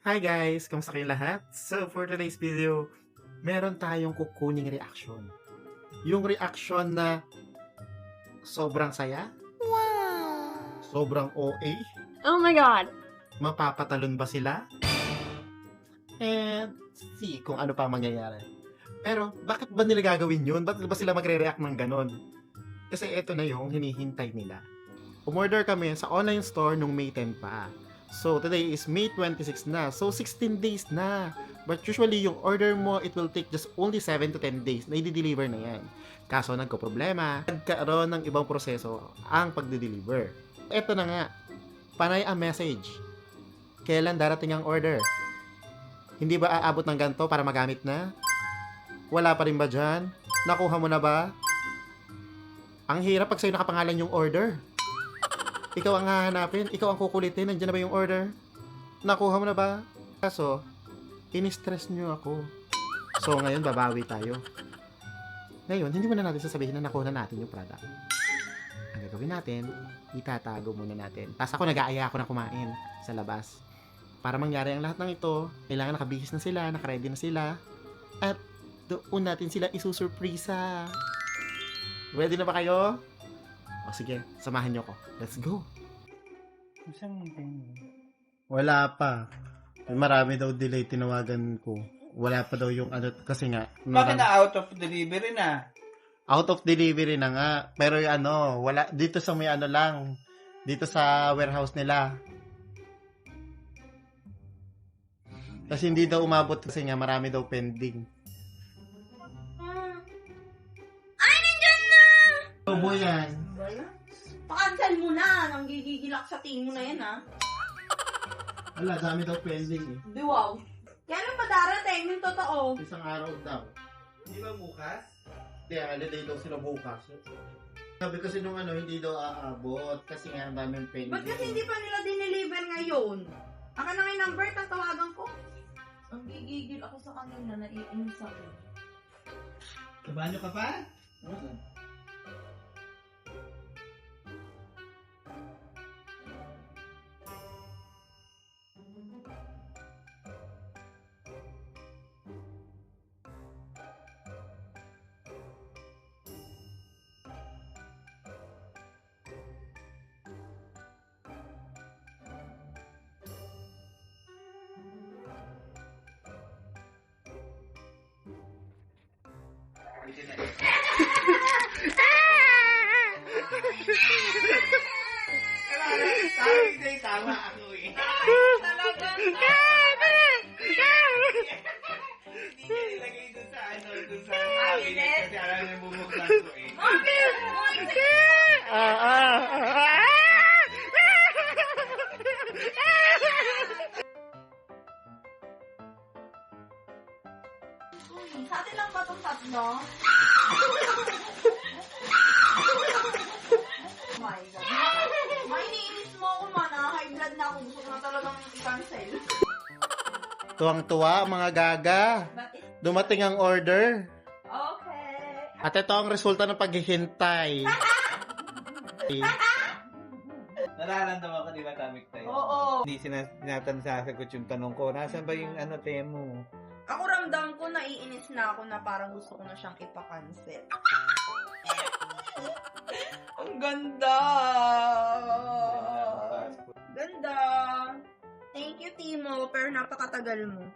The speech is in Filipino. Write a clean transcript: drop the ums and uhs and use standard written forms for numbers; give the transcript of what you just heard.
Hi guys! Kamusta kayong lahat? So for today's video, meron tayong kukuning reaction. Yung reaction na sobrang saya, sobrang OA, Oh my god. mapapatalon ba sila? And see kung ano pa mangyayari. Pero bakit ba nila gagawin yun? Bakit ba sila magre-react ng ganon? Kasi ito na yung hinihintay nila. Umorder kami sa online store nung May 10 pa. So, today is May 26 na. So, 16 days na. But usually, yung order mo, it will take just only 7 to 10 days na i-deliver na yan. Kaso, nagko-problema. Nagkaroon ng ibang proseso ang pagde-deliver. Ito na nga. Panay ang message. Kailan darating ang order? Hindi ba aabot ng ganito para magamit na? Wala pa rin ba dyan? Nakuha mo na ba? Ang hirap pag sa'yo nakapangalan yung order. Ikaw ang hahanapin, ikaw ang kukulitin, nandiyan na ba yung order? Nakuha mo na ba? Kaso, in-stress nyo ako. So, ngayon, babawi tayo. Ngayon, hindi muna natin sasabihin na nakuha na natin yung product. Ang gagawin natin, itatago muna natin. Tapos ako, nag-aaya ako na kumain sa labas. Para mangyari ang lahat ng ito, kailangan nakabihis na sila, nakaready na sila, at doon natin sila isusurprisa. Ready na ba kayo? O sige, samahan nyo ko. Let's go! Wala pa. Marami daw delay tinawagan ko. Wala pa daw yung ano, kasi nga. Bakit na out of delivery na? Out of delivery na nga. Pero yung ano, wala, dito sa may ano lang. Dito sa warehouse nila. Kasi hindi daw umabot kasi nga marami daw pending. Ay, nandyan na! Tubo yan. Pa-cancel mo na. Nang gigigilak sa team mo na yan, ha? Wala, dami daw pending eh. Di wow. Kailan ba darating yung totoo? Isang araw daw. Di ba bukas? Kaya holiday daw sila bukas. Sabi kasi nung ano, hindi daw aabot kasi nga ang daming pending. Ba't kasi hindi pa nila dineliver ngayon? Akin na nga yung number, tatawagan ko. Ang gigigil ako sa kanila, naiinis ako. Kabahan ka pa? Tama ako eh. Talaga Hindi niya nilagay doon sa ano, doon sa cabinet kasi alam niya bubuksan ko eh. Sa atin lang ba itong tatlo? Oh my God. May iniinis mo ako man, ha? High blood na ako. Gusto ko na talagang i-cancel. Tuwang-tuwa mga gaga. But it's Dumating ang order. okay. At ito ang resulta ng paghihintay. Nararamdaman ko di ba tamik tayo? Oo. Hindi sinasagot yung tanong ko. Nasaan ba yung ano temo? Ako ramdam ko, naiinis na ako na parang gusto ko na siyang ipa-cancel. Ang ganda! Ganda! Thank you, Timo, pero napakatagal mo.